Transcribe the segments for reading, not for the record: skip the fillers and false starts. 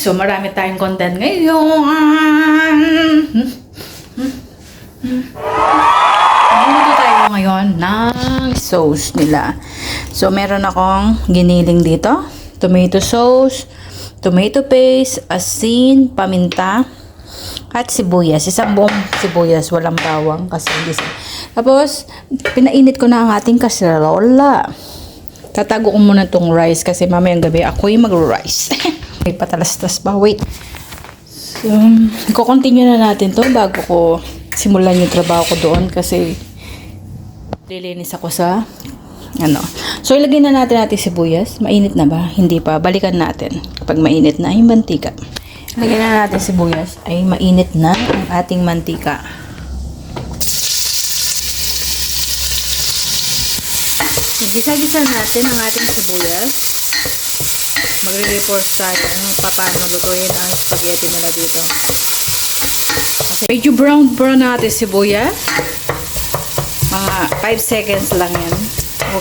So, marami tayong content ngayon. Magluluto tayo ngayon ng sauce nila. So, meron akong giniling dito. Tomato sauce, tomato paste, asin, paminta, at sibuyas. Isang buong sibuyas, walang bawang kasi hindi. Tapos, pinainit ko na ang ating kaserola. Tatago ko muna tong rice kasi mamayang gabi ako'y mag-rice. May patalastas pa. Wait. So, i-continue na natin to bago ko simulan yung trabaho ko doon kasi lilinis ako sa So, ilagay na natin sibuyas. Mainit na ba? Hindi pa. Balikan natin kapag mainit na yung mantika. Ilagay na natin sibuyas. Ay, mainit na ang ating mantika. Gisa-gisa natin ang ating sibuyas. Magre-report tayo kung paano lutuin ang spaghetti nila dito. Okay. Medyo brown natin sibuyas. Mga 5 seconds lang yan.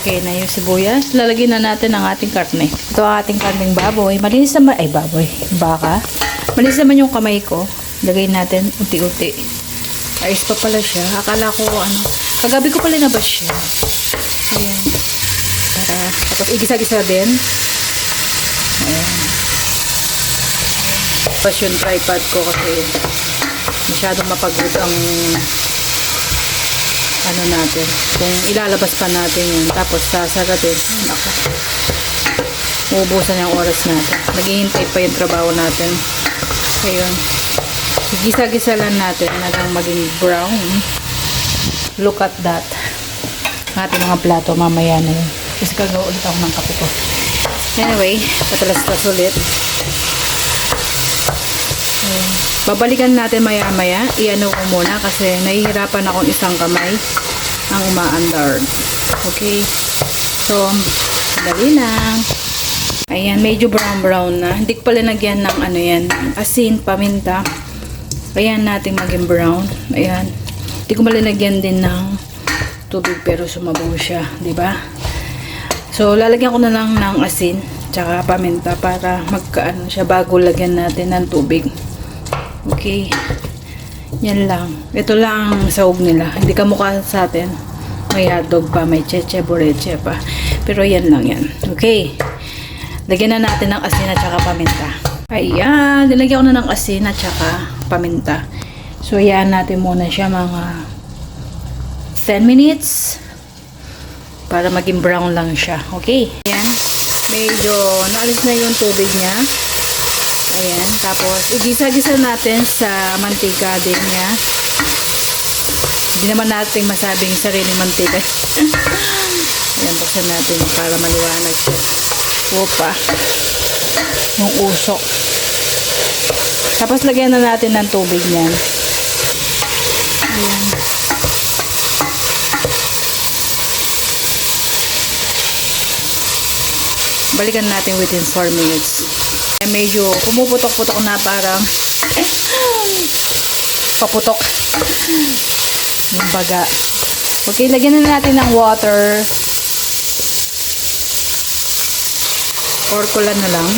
Okay na yung sibuyas. Lalagyan na natin ang ating karne. Ito ang ating karneng baboy. Malinis naman, baka. Malinis naman yung kamay ko. Lagay natin unti-unti. Ayos pa pala siya. Akala ko kagabi ko pala nabas siya. Ayan. Tapos igisa-gisa din. Ayan. Tapos yung tripod ko kasi masyadong mapagod ang natin. Kung ilalabas pa natin yun, tapos sasaratin. Nako. Uubusan yung oras natin. Naghihintay pa yung trabaho natin. Ayun. Gisa-gisa lang natin hanggang maging brown. Look at that. Ating mga plato mamaya na yun. Kasi gagawa ulit ako ng kape ko. Anyway, patalastas ulit. Babalikan natin maya-maya. I-ano ko muna kasi nahihirapan akong isang kamay ang umaandar. Okay. So, dali lang. Ayan, medyo brown na. Hindi ko pala nagyan ng asin, paminta. Ayan natin maging brown. Ayan. Hindi ko pala nagyan din ng tubig pero sumabaw siya, di ba? So, lalagyan ko na lang ng asin tsaka paminta para magkaano siya bago lagyan natin ng tubig. Okay. Yan lang. Ito lang ang sahog nila. Hindi kamukha sa atin. May hotdog pa, may cheche, boreche pa. Pero yan lang yan. Okay. Lagyan na natin ng asin at saka paminta. Ayan. Nilagyan ko na ng asin at saka paminta. So, ayan natin muna siya mga 10 minutes para maging brown lang siya. Okay. Ayan. Medyo naalis na yung tubig niya. Ayan. Tapos, igisa-gisa natin sa mantika din niya. Hindi naman natin masabing sariling mantika. Ayan, buksan natin para maliwanag siya. Opa. Yung usok. Tapos, lagyan na natin ng tubig niyan. Ayan. Balikan natin within 4 minutes. Medyo pumuputok-putok na parang paputok yung baga. Okay, lagyan na natin ng water. Korkulan na lang.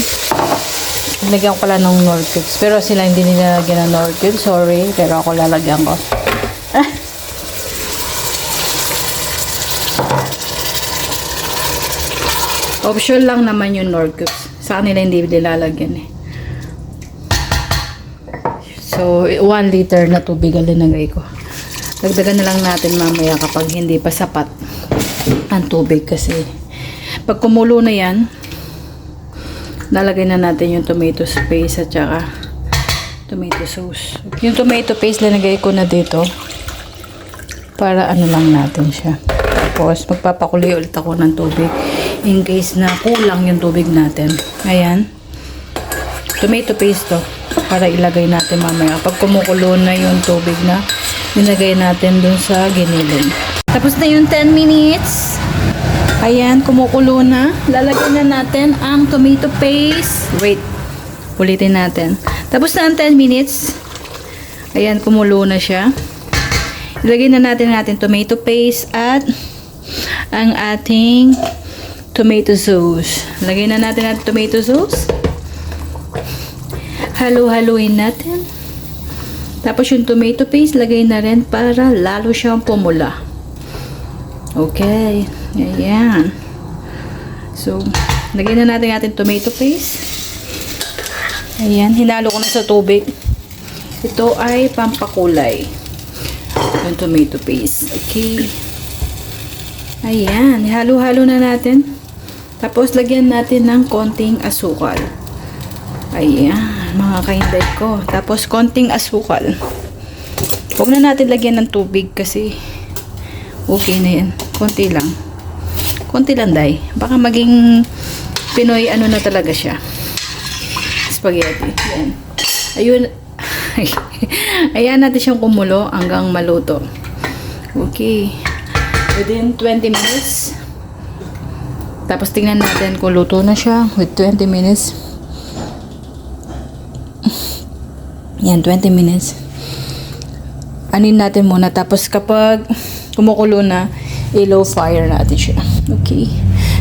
Lagyan ko pala ng Knorr cubes. Pero sila hindi nila lagyan ng Knorr cubes. Sorry, pero ako lalagyan ko. Option lang naman yung Knorr cubes. Sa kanila hindi nilalagyan eh. So, 1 liter na tubig ang linagay ko. Dagdagan na lang natin mamaya kapag hindi pa sapat ang tubig kasi pag kumulo na yan, lalagay na natin yung tomato paste at saka tomato sauce. Yung tomato paste linagay ko na dito para lang natin siya. Tapos, magpapakuli ulit ako ng tubig in case na kulang yung tubig natin. Ayan. Tomato paste to para ilagay natin mamaya. Pag kumukulo na yung tubig na nilagay natin dun sa giniling. Tapos na yung 10 minutes. Ayan, kumukulo na. Lalagyan na natin ang tomato paste. Wait. Ulitin natin. Tapos na ang 10 minutes. Ayan, kumulo na siya. Ilagay na natin tomato paste at ang ating tomato sauce. Lagay na natin ang tomato sauce. Halo-haluin natin. Tapos yung tomato paste, lagay na rin para lalo siyang pumula. Okay. Ayan. So, lagay na natin ating tomato paste. Ayan. Hinalo ko na sa tubig. Ito ay pampakulay. Yung tomato paste. Okay. Ayan. Halo-halo na natin. Tapos, lagyan natin ng konting asukal. Ayan. Mga kainday ko. Tapos, konting asukal. Huwag na natin lagyan ng tubig kasi okay na yan. Konti lang. Konti lang, day. Baka maging Pinoy ano na talaga siya. Spaghetti. Ayan. Ayun. Ayan natin siyang kumulo hanggang maluto. Okay. Within 20 minutes. Tapos tingnan natin kung luto na siya with 20 minutes. Yan, 20 minutes. Anin natin muna. Tapos kapag kumukulo na, i-low fire natin siya. Okay.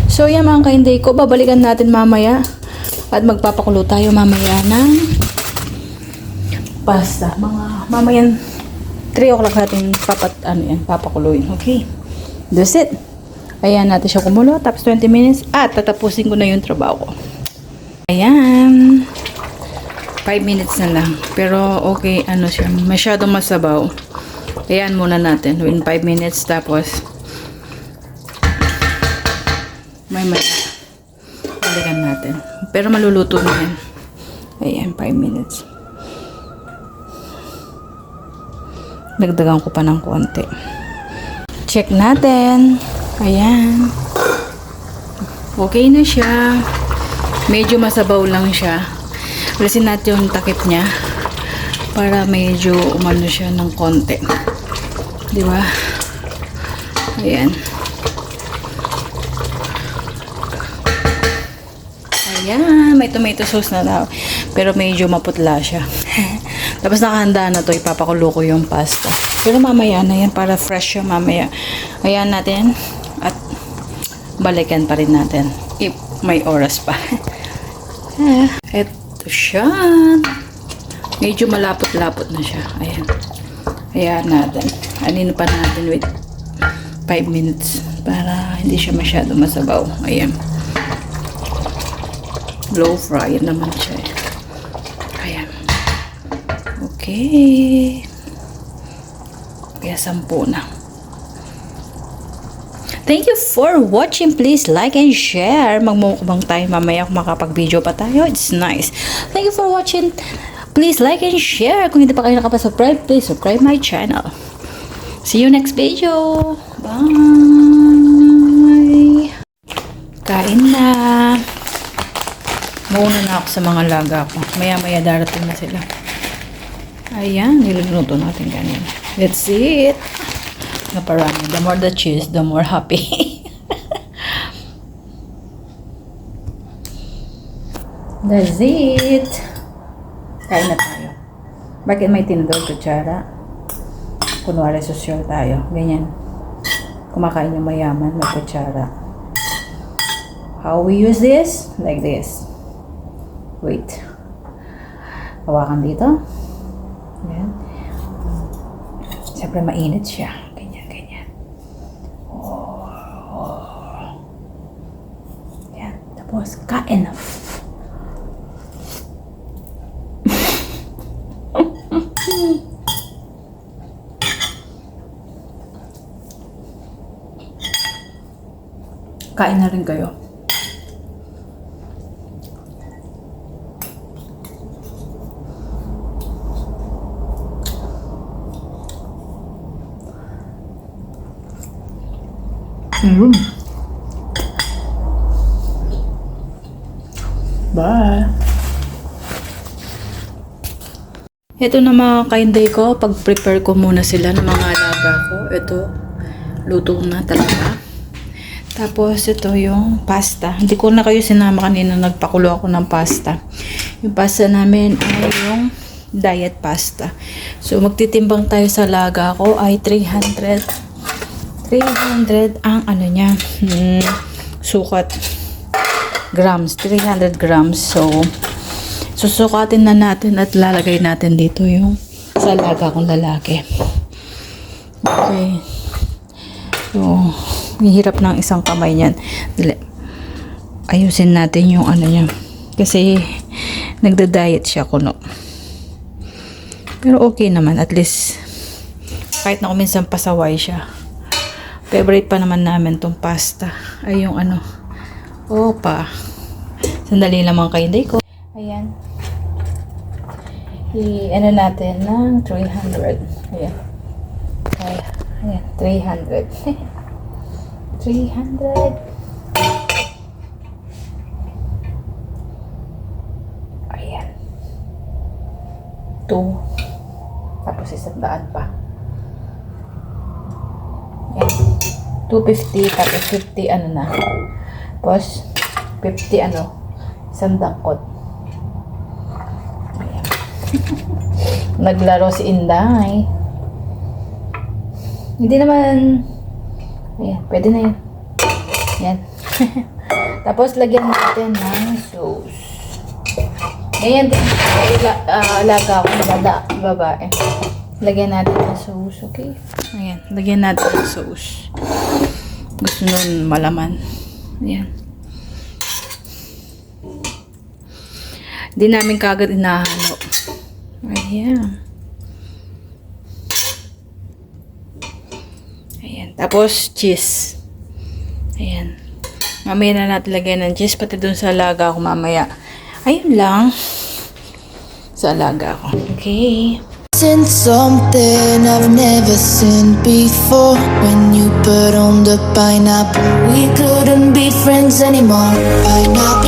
So, yan mga kainday ko. Babalikan natin mamaya. At magpapakulo tayo mamaya ng pasta. Mamayan 3 o'clock natin papakuluin. Okay. That's it. Ayan natin siya kumulo. Tapos 20 minutes. At tatapusin ko na yung trabaho ko. Ayan. 5 minutes na lang. Pero okay, ano siya. Masyadong masabaw. Ayan muna natin. Within 5 minutes. Tapos may balikan natin. Pero maluluto na yan. Ayan, 5 minutes. Dagdagan ko pa ng konti. Check natin. Ayan. Okay na siya. Medyo masabaw lang siya. Alisin natin yung takip niya para medyo umano siya ng konti. Di ba? Ayan. Ayan. May tomato sauce na daw. Pero medyo maputla siya. Tapos nakahanda na to. Ipapakulo ko yung pasta. Pero mamaya na yan para fresh siya mamaya. Ayan natin. At balikan pa rin natin. If may oras pa. Ito siya. Medyo malapot-lapot na siya. Ayan. Ayan natin. Anin pa natin with 5 minutes. Para hindi siya masyado masabaw. Ayan. Low fry naman siya. Ayan. Okay. Kaya 10 na. Thank you for watching. Please like and share. Magmumukbang tayo mamaya kung makapag-video pa tayo. It's nice. Thank you for watching. Please like and share. Kung hindi pa kayo nakapasubscribe, please subscribe my channel. See you next video. Bye. Kain na. Mauna na ako sa mga laga ko. Maya-maya darating na sila. Ayan, niluluto natin ganyan. That's it. Naparami. The more the cheese, the more happy. That's it. Kain na tayo. Bakit may tinidor kutsara? Kunwari social tayo. Ganyan. Kumakain yung mayaman, may kutsara. How we use this? Like this. Wait. Hawakan dito. Ayan. Siyempre mainit siya. Ganyan, ganyan. Oh. Ayan. Tapos, kain na. Kain na rin kayo. Bye. Ito na mga kainday ko. Pag-prepare ko muna sila ng mga alaga ko. Ito, luto na talaga. Tapos, ito yung pasta. Hindi ko na kayo sinama kanina. Nagpakulo ako ng pasta. Yung pasta namin ay yung diet pasta. So, magtitimbang tayo sa alaga ko ay 300 ang ano niya. Sukat grams. 300 grams. So susukatin na natin at lalagay natin dito yung sa alaga kong lalaki. Okay. So, hirap ng isang kamay niyan. Ayusin natin yung ano niya. Kasi, nagda-diet siya kuno. Pero okay naman. At least, kahit na minsan pasaway siya. Favorite pa naman namin tong pasta. Ay, yung ano. Opa. Sandali lamang kayo, day ko. Ayan. I-ano natin ng 300. Ayan. Ayan, 300. 300. Ayan. 2. Tapos 100 pa. Ayan. 250 tapos 50 ano na. Tapos 50 ano. 1 dangkot. Ayan. Naglaro si Inday. Hindi naman. Ayan, pwede na yun. Ayan. Tapos, lagyan natin ng sauce. Ayan din. Alaga ako na babae. Lagyan natin ng sauce, okay? Ayan, lagyan natin ng sauce. Gusto nun malaman. Ayan. Hindi namin kagad inahalo. Ayan. Tapos, cheese. Ayan. Mamaya na natin lagyan ng cheese. Pati dun sa alaga ko mamaya. Ayun lang. Sa alaga ko. Okay. Seen something I've never seen before. When you put on the pineapple, we couldn't be friends anymore. Pineapple.